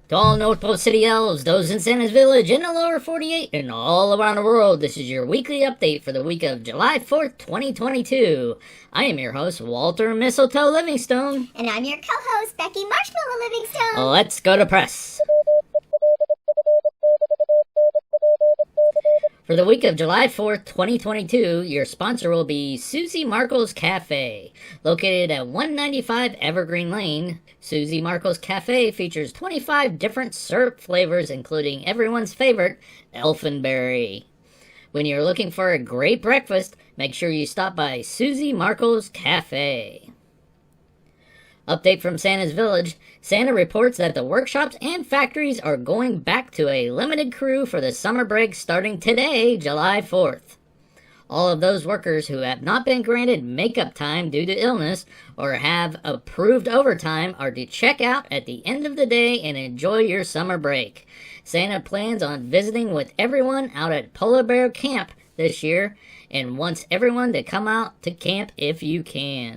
To all North Pole City Elves, those in Santa's Village, in the lower 48, and all around the world, this is your weekly update for the week of July 4th, 2022. I am your host, Walter Mistletoe Livingstone. And I'm your co-host, Becky Marshmallow Livingstone. Let's go to press. For the week of July 4th, 2022, your sponsor will be Susie Marco's Cafe. Located at 195 Evergreen Lane, Susie Marco's Cafe features 25 different syrup flavors, including everyone's favorite, elfinberry. When you're looking for a great breakfast, make sure you stop by Susie Marco's Cafe. Update from Santa's Village. Santa reports that the workshops and factories are going back to a limited crew for the summer break starting today, July 4th. All of those workers who have not been granted makeup time due to illness or have approved overtime are to check out at the end of the day and enjoy your summer break. Santa plans on visiting with everyone out at Polar Bear Camp this year and wants everyone to come out to camp if you can.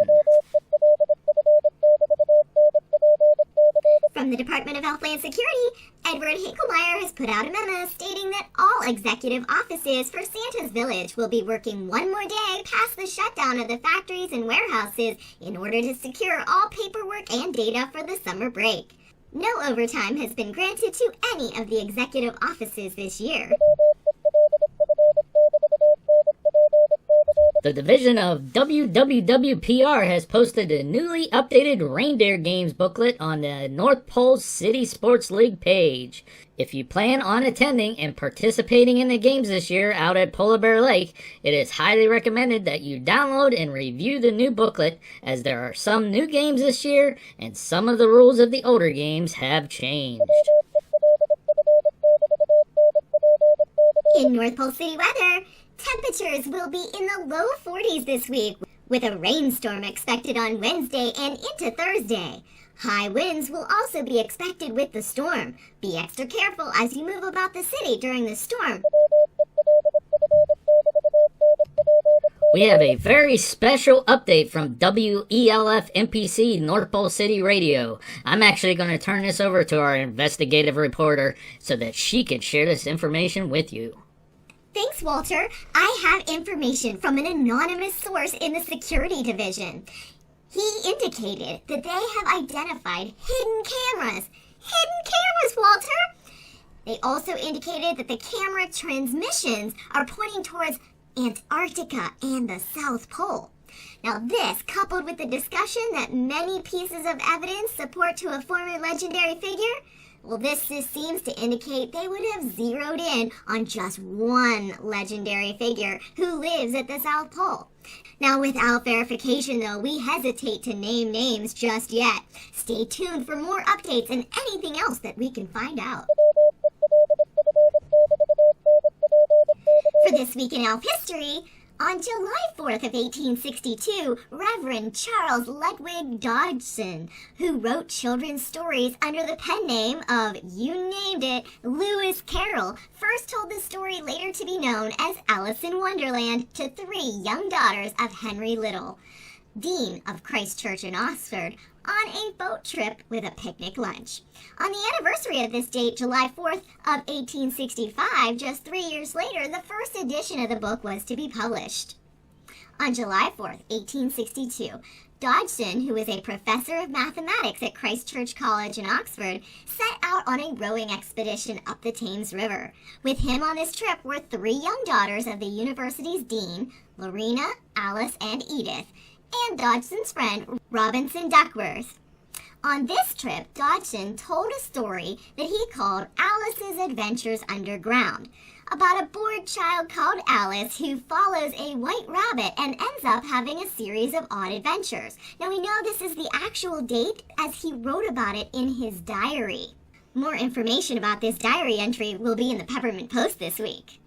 From the Department of Healthland Security, Edward Hinklemeyer has put out a memo stating that all executive offices for Santa's Village will be working one more day past the shutdown of the factories and warehouses in order to secure all paperwork and data for the summer break. No overtime has been granted to any of the executive offices this year. The division of WWWPR has posted a newly updated Reindeer Games booklet on the North Pole City Sports League page. If you plan on attending and participating in the games this year out at Polar Bear Lake, it is highly recommended that you download and review the new booklet, as there are some new games this year and some of the rules of the older games have changed. In North Pole City weather, temperatures will be in the low 40s this week, with a rainstorm expected on Wednesday and into Thursday. High winds will also be expected with the storm. Be extra careful as you move about the city during the storm. We have a very special update from WELF NPC North Pole City Radio. I'm actually going to turn this over to our investigative reporter so that she can share this information with you. Thanks, Walter. I have information from an anonymous source in the security division. He indicated that they have identified hidden cameras. Hidden cameras, Walter! They also indicated that the camera transmissions are pointing towards Antarctica and the South Pole. Now this, coupled with the discussion that many pieces of evidence support to a former legendary figure, well, this seems to indicate they would have zeroed in on just one legendary figure who lives at the South Pole. Now, without verification, though, we hesitate to name names just yet. Stay tuned for more updates and anything else that we can find out. For this week in Elf history, on July 4th of 1862, Reverend Charles Ludwig Dodgson, who wrote children's stories under the pen name of, you named it, Lewis Carroll, first told the story later to be known as Alice in Wonderland to 3 young daughters of Henry Little, Dean of Christ Church in Oxford, on a boat trip with a picnic lunch. On the anniversary of this date, July 4th of 1865, just 3 years later, the first edition of the book was to be published. On July 4th, 1862, Dodgson, who was a professor of mathematics at Christ Church College in Oxford, set out on a rowing expedition up the Thames River. With him on this trip were 3 young daughters of the university's dean, Lorena, Alice, and Edith, and Dodgson's friend, Robinson Duckworth. On this trip, Dodgson told a story that he called Alice's Adventures Underground, about a bored child called Alice who follows a white rabbit and ends up having a series of odd adventures. Now we know this is the actual date as he wrote about it in his diary. More information about this diary entry will be in the Peppermint Post this week.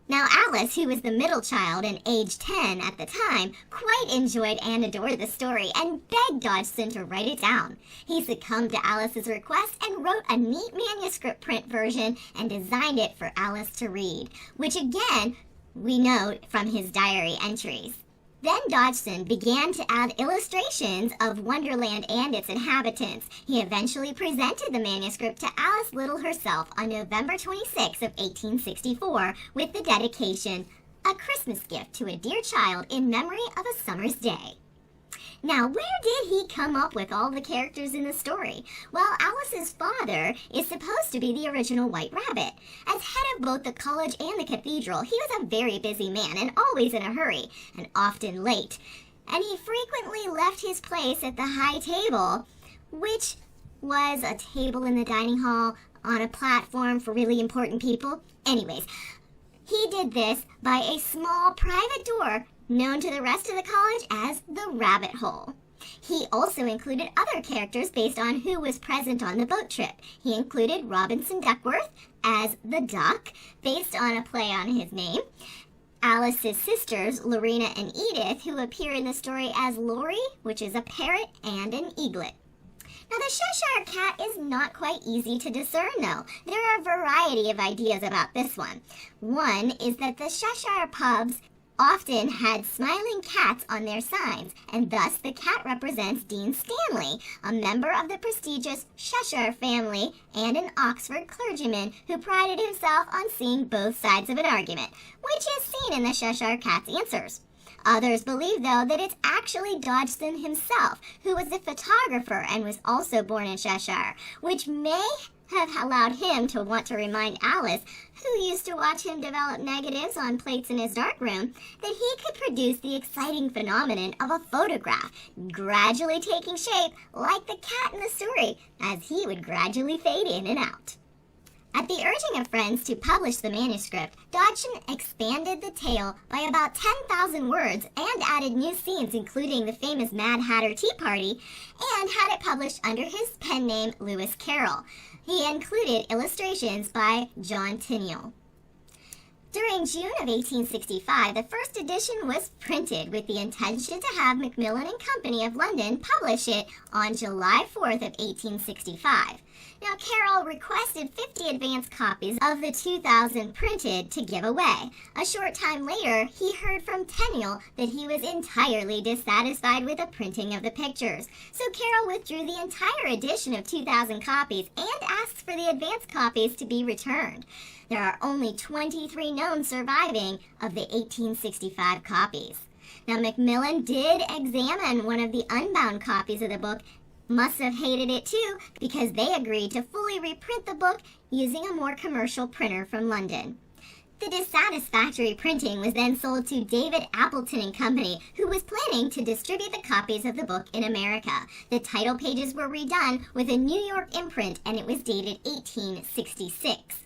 Now Alice, who was the middle child and age 10 at the time, quite enjoyed and adored the story and begged Dodgson to write it down. He succumbed to Alice's request and wrote a neat manuscript print version and designed it for Alice to read, which again, we know from his diary entries. Then Dodgson began to add illustrations of Wonderland and its inhabitants. He eventually presented the manuscript to Alice Little herself on November 26 of 1864 with the dedication, "A Christmas gift to a dear child in memory of a summer's day." Now, where did he come up with all the characters in the story? Well, Alice's father is supposed to be the original White Rabbit. As head of both the college and the cathedral, he was a very busy man and always in a hurry, and often late. And he frequently left his place at the high table, which was a table in the dining hall on a platform for really important people. Anyways, he did this by a small private door known to the rest of the college as the Rabbit Hole. He also included other characters based on who was present on the boat trip. He included Robinson Duckworth as the Duck, based on a play on his name. Alice's sisters, Lorena and Edith, who appear in the story as Lori, which is a parrot, and an eaglet. Now, the Cheshire Cat is not quite easy to discern, though. There are a variety of ideas about this one. One is that the Cheshire pubs often had smiling cats on their signs, and thus the cat represents Dean Stanley, a member of the prestigious Cheshire family and an Oxford clergyman who prided himself on seeing both sides of an argument, which is seen in the Cheshire Cat's answers. Others believe, though, that it's actually Dodgson himself, who was a photographer and was also born in Cheshire, which may have allowed him to want to remind Alice, who used to watch him develop negatives on plates in his darkroom, that he could produce the exciting phenomenon of a photograph, gradually taking shape like the cat in the story, as he would gradually fade in and out. At the urging of friends to publish the manuscript, Dodgson expanded the tale by about 10,000 words and added new scenes, including the famous Mad Hatter Tea Party, and had it published under his pen name Lewis Carroll. He included illustrations by John Tyndall. During June of 1865, the first edition was printed with the intention to have Macmillan and Company of London publish it on July 4th of 1865. Now, Carroll requested 50 advance copies of the 2,000 printed to give away. A short time later, he heard from Tyndall that he was entirely dissatisfied with the printing of the pictures. So Carroll withdrew the entire edition of 2,000 copies and asked for the advance copies to be returned. There are only 23 known surviving of the 1865 copies. Now, Macmillan did examine one of the unbound copies of the book, must have hated it too, because they agreed to fully reprint the book using a more commercial printer from London. The dissatisfactory printing was then sold to David Appleton and Company, who was planning to distribute the copies of the book in America. The title pages were redone with a New York imprint, and it was dated 1866.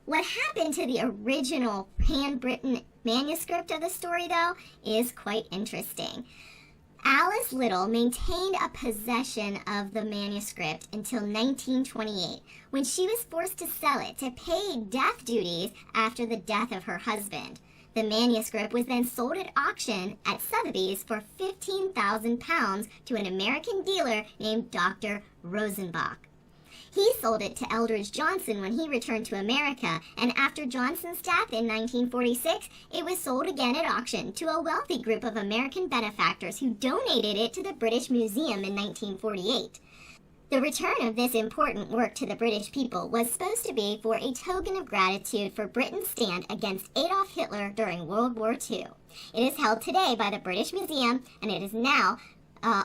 What happened to the original handwritten manuscript of the story, though, is quite interesting. Alice Little maintained a possession of the manuscript until 1928, when she was forced to sell it to pay death duties after the death of her husband. The manuscript was then sold at auction at Sotheby's for £15,000 to an American dealer named Dr. Rosenbach. He sold it to Eldridge Johnson when he returned to America, and after Johnson's death in 1946, it was sold again at auction to a wealthy group of American benefactors who donated it to the British Museum in 1948. The return of this important work to the British people was supposed to be for a token of gratitude for Britain's stand against Adolf Hitler during World War II. It is held today by the British Museum, and it is now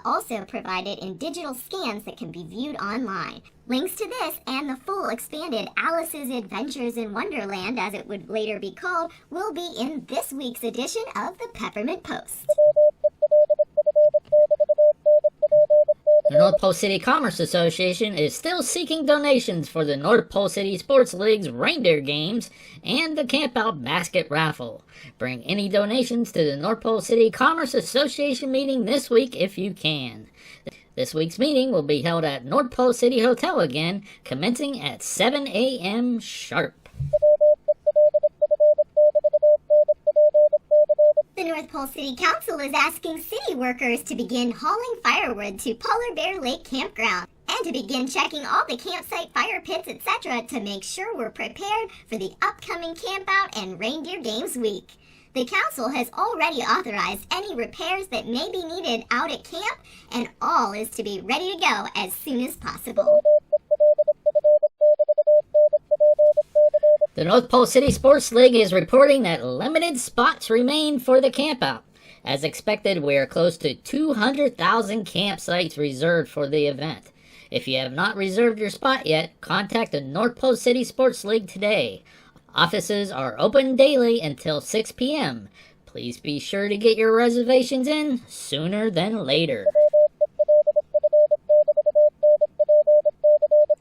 also provided in digital scans that can be viewed online. Links to this and the full expanded Alice's Adventures in Wonderland, as it would later be called, will be in this week's edition of the Peppermint Post. The North Pole City Commerce Association is still seeking donations for the North Pole City Sports League's Reindeer Games and the Campout Basket Raffle. Bring any donations to the North Pole City Commerce Association meeting this week if you can. This week's meeting will be held at North Pole City Hotel again, commencing at 7 a.m. sharp. The North Pole City Council is asking city workers to begin hauling firewood to Polar Bear Lake Campground and to begin checking all the campsite fire pits, etc. to make sure we're prepared for the upcoming campout and Reindeer Games week. The council has already authorized any repairs that may be needed out at camp, and all is to be ready to go as soon as possible. The North Pole City Sports League is reporting that limited spots remain for the campout. As expected, we are close to 200,000 campsites reserved for the event. If you have not reserved your spot yet, contact the North Pole City Sports League today. Offices are open daily until 6 p.m. Please be sure to get your reservations in sooner than later.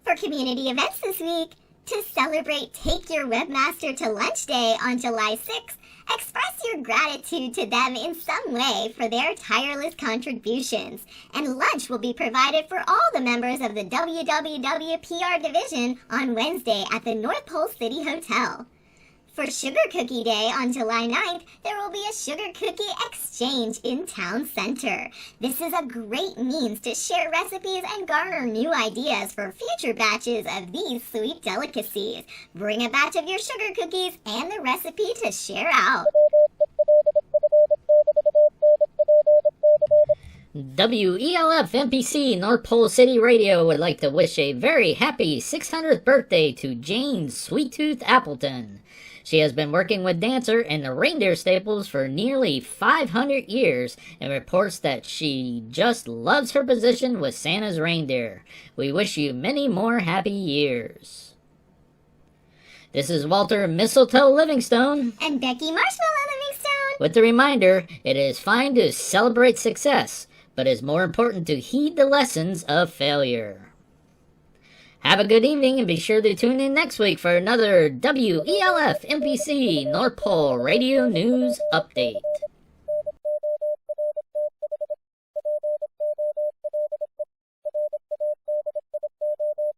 For community events this week, to celebrate Take Your Webmaster to Lunch Day on July 6th, express your gratitude to them in some way for their tireless contributions, and lunch will be provided for all the members of the WWWPR division on Wednesday at the North Pole City Hotel. For Sugar Cookie Day on July 9th, there will be a sugar cookie exchange in Town Center. This is a great means to share recipes and garner new ideas for future batches of these sweet delicacies. Bring a batch of your sugar cookies and the recipe to share out. WELF NPC North Pole City Radio would like to wish a very happy 600th birthday to Jane Sweet Tooth Appleton. She has been working with Dancer and the Reindeer Staples for nearly 500 years and reports that she just loves her position with Santa's reindeer. We wish you many more happy years. This is Walter Mistletoe Livingstone And Becky Marshmallow Livingstone with the reminder, it is fine to celebrate success, but it is more important to heed the lessons of failure. Have a good evening and be sure to tune in next week for another WELF NPC North Pole Radio News Update.